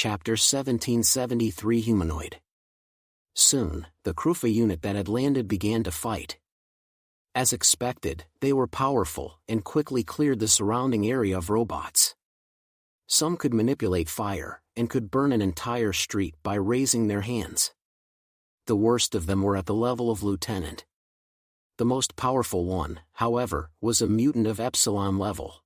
Chapter 1773 Humanoid. Soon, the Krufa unit that had landed began to fight. As expected, they were powerful and quickly cleared the surrounding area of robots. Some could manipulate fire, and could burn an entire street by raising their hands. The worst of them were at the level of lieutenant. The most powerful one, however, was a mutant of Epsilon level.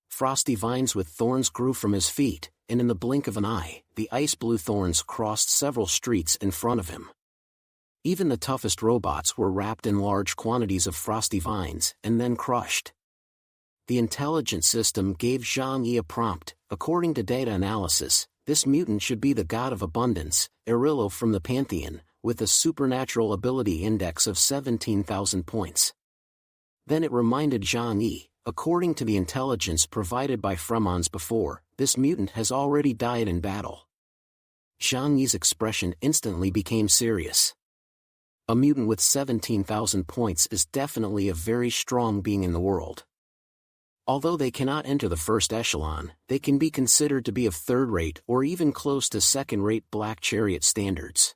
Frosty vines with thorns grew from his feet, and in the blink of an eye, the ice-blue thorns crossed several streets in front of him. Even the toughest robots were wrapped in large quantities of frosty vines and then crushed. The intelligence system gave Zhang Yi a prompt. According to data analysis, this mutant should be the god of abundance, Arillo from the Pantheon, with a supernatural ability index of 17,000 points. Then it reminded Zhang Yi, according to the intelligence provided by Fremons before, this mutant has already died in battle. Zhang Yi's expression instantly became serious. A mutant with 17,000 points is definitely a very strong being in the world. Although they cannot enter the first echelon, they can be considered to be of third-rate or even close to second-rate Black Chariot standards.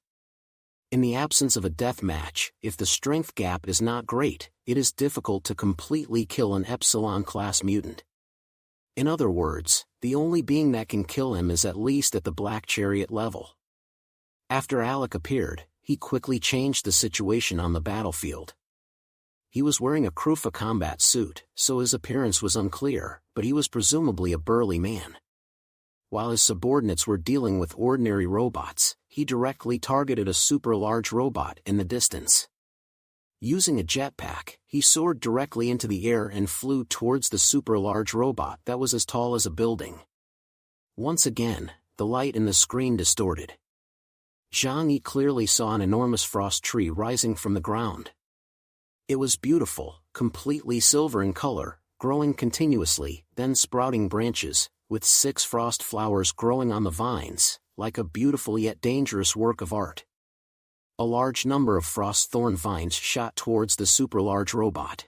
In the absence of a death match, if the strength gap is not great, it is difficult to completely kill an Epsilon-class mutant. In other words, the only being that can kill him is at least at the Black Chariot level. After Alec appeared, he quickly changed the situation on the battlefield. He was wearing a Krufa combat suit, so his appearance was unclear, but he was presumably a burly man. While his subordinates were dealing with ordinary robots, he directly targeted a super-large robot in the distance. Using a jetpack, he soared directly into the air and flew towards the super-large robot that was as tall as a building. Once again, the light in the screen distorted. Zhang Yi clearly saw an enormous frost tree rising from the ground. It was beautiful, completely silver in color, growing continuously, then sprouting branches, with 6 frost flowers growing on the vines, like a beautiful yet dangerous work of art. A large number of frost thorn vines shot towards the super-large robot.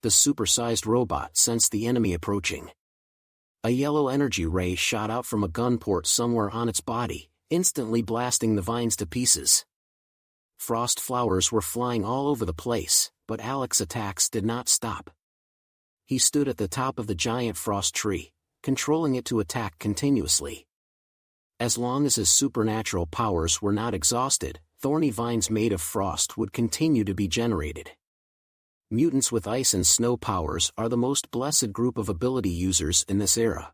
The supersized robot sensed the enemy approaching. A yellow energy ray shot out from a gun port somewhere on its body, instantly blasting the vines to pieces. Frost flowers were flying all over the place, but Alec's attacks did not stop. He stood at the top of the giant frost tree, controlling it to attack continuously. As long as his supernatural powers were not exhausted, thorny vines made of frost would continue to be generated. Mutants with ice and snow powers are the most blessed group of ability users in this era.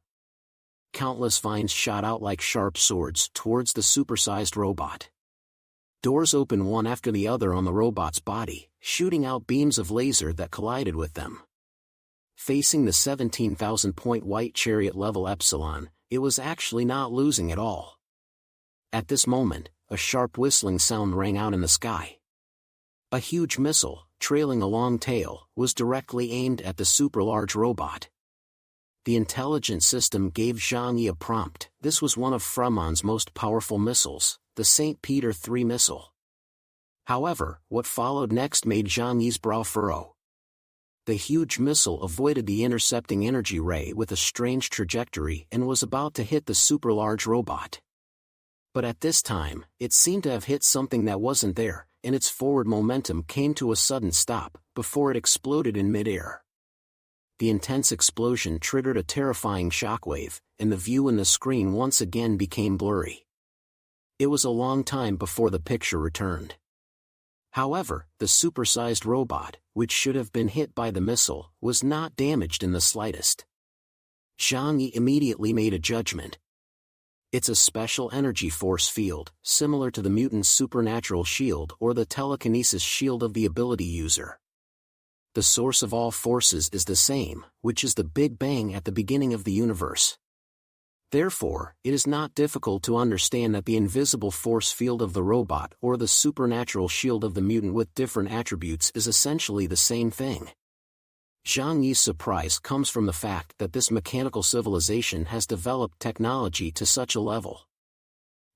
Countless vines shot out like sharp swords towards the supersized robot. Doors opened one after the other on the robot's body, shooting out beams of laser that collided with them. Facing the 17,000-point White Chariot level Epsilon, it was actually not losing at all. At this moment, a sharp whistling sound rang out in the sky. A huge missile, trailing a long tail, was directly aimed at the super-large robot. The intelligence system gave Zhang Yi a prompt. This was one of Fremon's most powerful missiles, the St. Peter III missile. However, what followed next made Zhang Yi's brow furrow. The huge missile avoided the intercepting energy ray with a strange trajectory and was about to hit the super-large robot. But at this time, it seemed to have hit something that wasn't there, and its forward momentum came to a sudden stop, before it exploded in mid-air. The intense explosion triggered a terrifying shockwave, and the view in the screen once again became blurry. It was a long time before the picture returned. However, the supersized robot, which should have been hit by the missile, was not damaged in the slightest. Zhang Yi immediately made a judgment. It's a special energy force field, similar to the mutant's supernatural shield or the telekinesis shield of the ability user. The source of all forces is the same, which is the Big Bang at the beginning of the universe. Therefore, it is not difficult to understand that the invisible force field of the robot or the supernatural shield of the mutant with different attributes is essentially the same thing. Zhang Yi's surprise comes from the fact that this mechanical civilization has developed technology to such a level.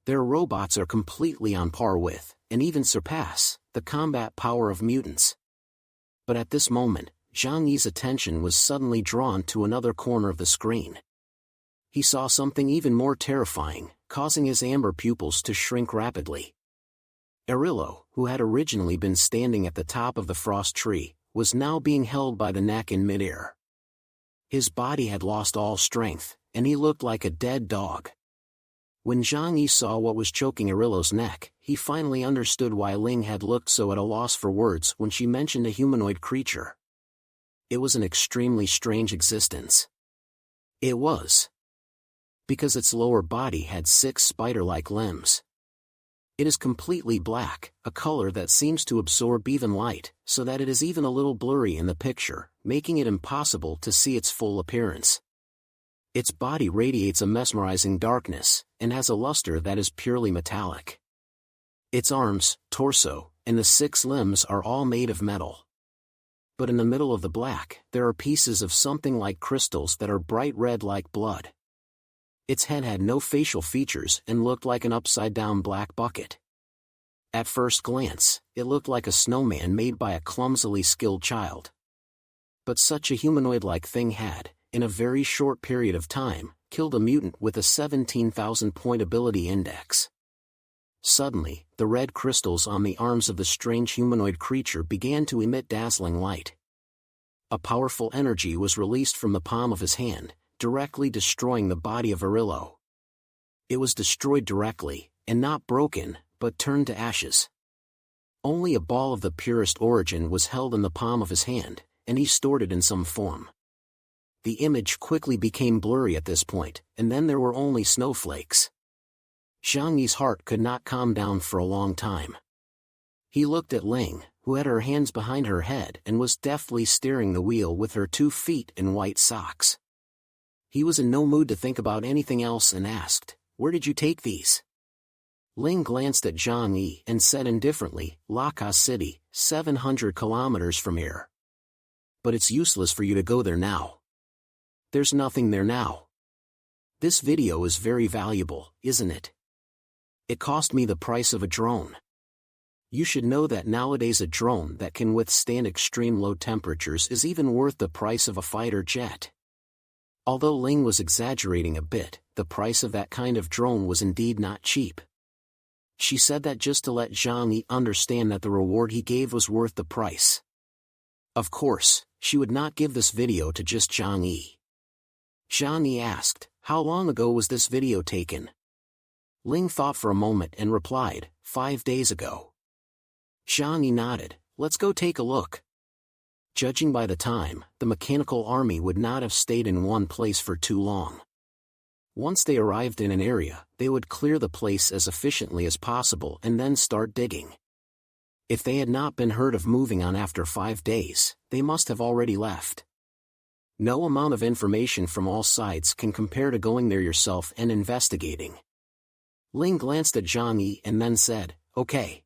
Their robots are completely on par with, and even surpass, the combat power of mutants. But at this moment, Zhang Yi's attention was suddenly drawn to another corner of the screen. he saw something even more terrifying, causing his amber pupils to shrink rapidly. Arillo, who had originally been standing at the top of the frost tree, was now being held by the neck in midair. His body had lost all strength, and he looked like a dead dog. When Zhang Yi saw what was choking Arillo's neck, he finally understood why Ling had looked so at a loss for words when she mentioned a humanoid creature. It was an extremely strange existence. It was. Because its lower body had 6 spider-like limbs. It is completely black, a color that seems to absorb even light, so that it is even a little blurry in the picture, making it impossible to see its full appearance. Its body radiates a mesmerizing darkness, and has a luster that is purely metallic. Its arms, torso, and the 6 limbs are all made of metal. But in the middle of the black, there are pieces of something like crystals that are bright red like blood. Its head had no facial features and looked like an upside-down black bucket. At first glance, it looked like a snowman made by a clumsily skilled child. But such a humanoid-like thing had, in a very short period of time, killed a mutant with a 17,000-point ability index. Suddenly, the red crystals on the arms of the strange humanoid creature began to emit dazzling light. A powerful energy was released from the palm of his hand, directly destroying the body of Arillo. It was destroyed directly, and not broken, but turned to ashes. Only a ball of the purest origin was held in the palm of his hand, and he stored it in some form. The image quickly became blurry at this point, and then there were only snowflakes. Zhang Yi's heart could not calm down for a long time. He looked at Ling, who had her hands behind her head and was deftly steering the wheel with her 2 feet in white socks. He was in no mood to think about anything else and asked, "Where did you take these?" Ling glanced at Zhang Yi and said indifferently, "Lhasa City, 700 kilometers from here. But it's useless for you to go there now. There's nothing there now. This video is very valuable, isn't it? It cost me the price of a drone. You should know that nowadays a drone that can withstand extreme low temperatures is even worth the price of a fighter jet." Although Ling was exaggerating a bit, the price of that kind of drone was indeed not cheap. She said that just to let Zhang Yi understand that the reward he gave was worth the price. Of course, she would not give this video to just Zhang Yi. Zhang Yi asked, "How long ago was this video taken?" Ling thought for a moment and replied, 5 days ago. Zhang Yi nodded, "Let's go take a look." Judging by the time, the mechanical army would not have stayed in one place for too long. Once they arrived in an area, they would clear the place as efficiently as possible and then start digging. If they had not been heard of moving on after 5 days, they must have already left. No amount of information from all sides can compare to going there yourself and investigating. Ling glanced at Zhang Yi and then said, "Okay."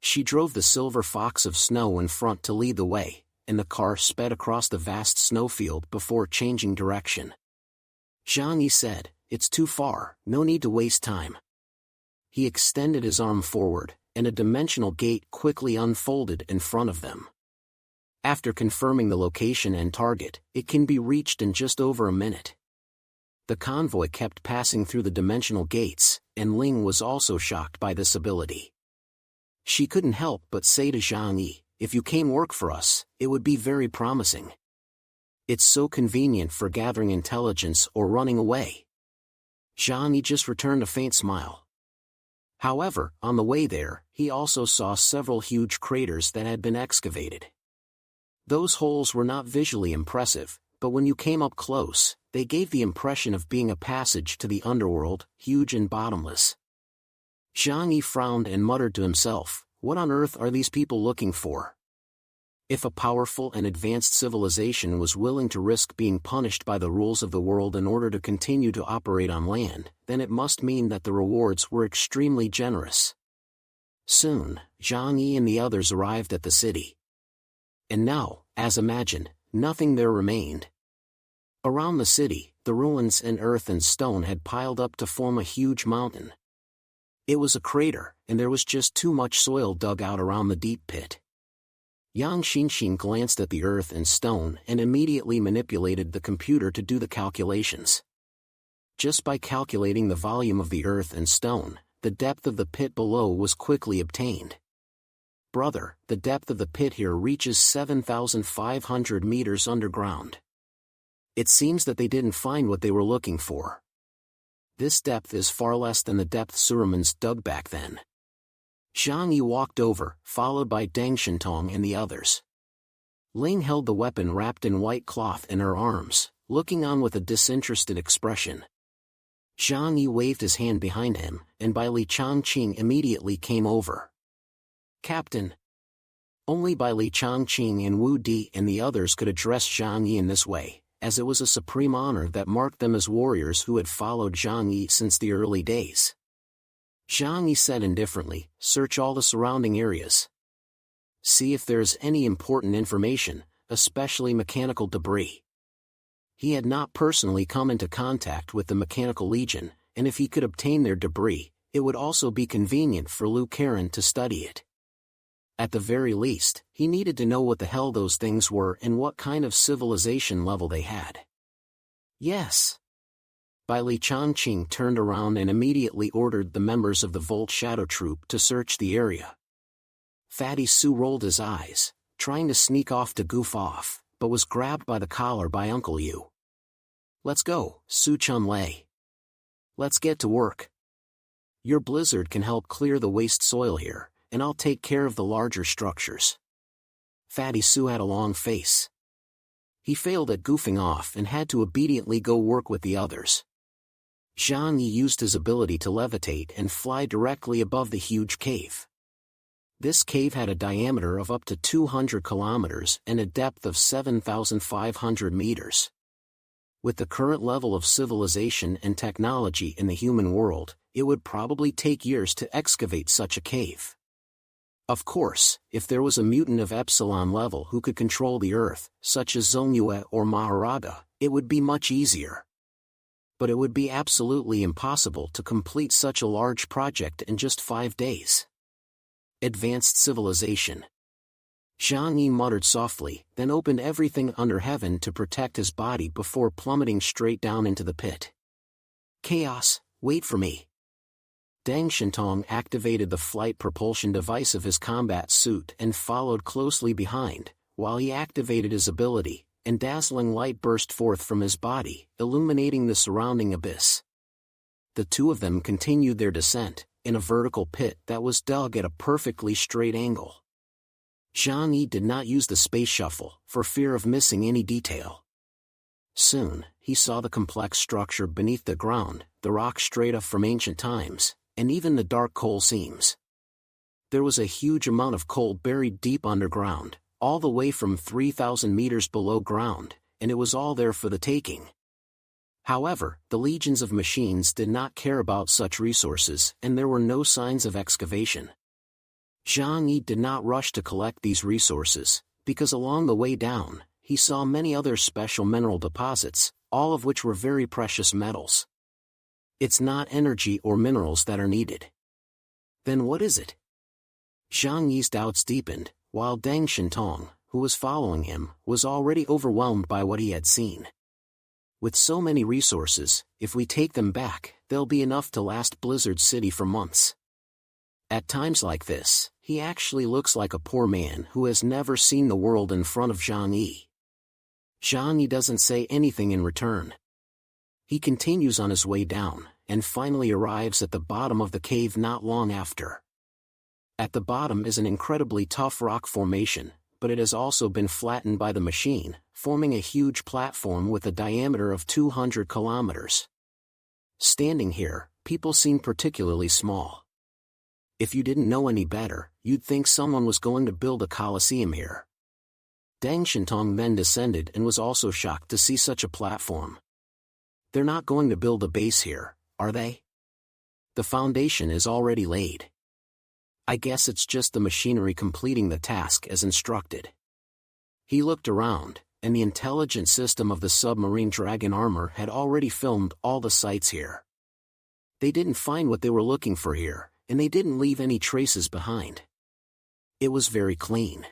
She drove the silver fox of snow in front to lead the way, and the car sped across the vast snowfield before changing direction. Zhang Yi said, "It's too far, no need to waste time." He extended his arm forward, and a dimensional gate quickly unfolded in front of them. After confirming the location and target, it can be reached in just over a minute. The convoy kept passing through the dimensional gates, and Ling was also shocked by this ability. She couldn't help but say to Zhang Yi, "If you came work for us, it would be very promising. It's so convenient for gathering intelligence or running away." Zhang Yi just returned a faint smile. However, on the way there, he also saw several huge craters that had been excavated. Those holes were not visually impressive, but when you came up close, they gave the impression of being a passage to the underworld, huge and bottomless. Zhang Yi frowned and muttered to himself, "What on earth are these people looking for?" If a powerful and advanced civilization was willing to risk being punished by the rules of the world in order to continue to operate on land, then it must mean that the rewards were extremely generous. Soon, Zhang Yi and the others arrived at the city. And now, as imagined, nothing there remained. Around the city, the ruins in earth and stone had piled up to form a huge mountain. It was a crater, and there was just too much soil dug out around the deep pit. Yang Xinxin glanced at the earth and stone and immediately manipulated the computer to do the calculations. Just by calculating the volume of the earth and stone, the depth of the pit below was quickly obtained. Brother, the depth of the pit here reaches 7,500 meters underground. It seems that they didn't find what they were looking for. This depth is far less than the depth Surumans dug back then. Zhang Yi walked over, followed by Deng Shintong and the others. Ling held the weapon wrapped in white cloth in her arms, looking on with a disinterested expression. Zhang Yi waved his hand behind him, and Bai Li Changqing immediately came over. Captain. Only Bai Li Changqing and Wu Di and the others could address Zhang Yi in this way, as it was a supreme honor that marked them as warriors who had followed Zhang Yi since the early days. Zhang Yi said indifferently, "Search all the surrounding areas. See if there is any important information, especially mechanical debris." He had not personally come into contact with the Mechanical Legion, and if he could obtain their debris, it would also be convenient for Liu Karen to study it. At the very least, he needed to know what the hell those things were and what kind of civilization level they had. Yes. Bai Li Changqing turned around and immediately ordered the members of the Volt Shadow Troop to search the area. Fatty Su rolled his eyes, trying to sneak off to goof off, but was grabbed by the collar by Uncle Yu. "Let's go, Su Chun-lei. Let's get to work. Your blizzard can help clear the waste soil here, and I'll take care of the larger structures." Fatty Su had a long face. He failed at goofing off and had to obediently go work with the others. Zhang Yi used his ability to levitate and fly directly above the huge cave. This cave had a diameter of up to 200 kilometers and a depth of 7,500 meters. With the current level of civilization and technology in the human world, it would probably take years to excavate such a cave. Of course, if there was a mutant of Epsilon level who could control the Earth, such as Zongyue or Maharaga, it would be much easier. But it would be absolutely impossible to complete such a large project in just 5 days. Advanced civilization. Zhang Yi muttered softly, then opened everything under heaven to protect his body before plummeting straight down into the pit. "Chaos, wait for me." Deng Shintong activated the flight propulsion device of his combat suit and followed closely behind, while he activated his ability, and dazzling light burst forth from his body, illuminating the surrounding abyss. The two of them continued their descent, in a vertical pit that was dug at a perfectly straight angle. Zhang Yi did not use the space shuffle, for fear of missing any detail. Soon, he saw the complex structure beneath the ground, the rock strata from ancient times, and even the dark coal seams. There was a huge amount of coal buried deep underground, all the way from 3,000 meters below ground, and it was all there for the taking. However, the legions of machines did not care about such resources, and there were no signs of excavation. Zhang Yi did not rush to collect these resources, because along the way down, he saw many other special mineral deposits, all of which were very precious metals. It's not energy or minerals that are needed. Then what is it? Zhang Yi's doubts deepened, while Deng Shintong, who was following him, was already overwhelmed by what he had seen. With so many resources, if we take them back, they'll be enough to last Blizzard City for months. At times like this, he actually looks like a poor man who has never seen the world in front of Zhang Yi. Zhang Yi doesn't say anything in return. He continues on his way down, and finally arrives at the bottom of the cave not long after. At the bottom is an incredibly tough rock formation, but it has also been flattened by the machine, forming a huge platform with a diameter of 200 kilometers. Standing here, people seem particularly small. If you didn't know any better, you'd think someone was going to build a coliseum here. Deng Shintong then descended and was also shocked to see such a platform. They're not going to build a base here, are they? The foundation is already laid. I guess it's just the machinery completing the task as instructed. He looked around, and the intelligent system of the submarine dragon armor had already filmed all the sites here. They didn't find what they were looking for here, and they didn't leave any traces behind. It was very clean.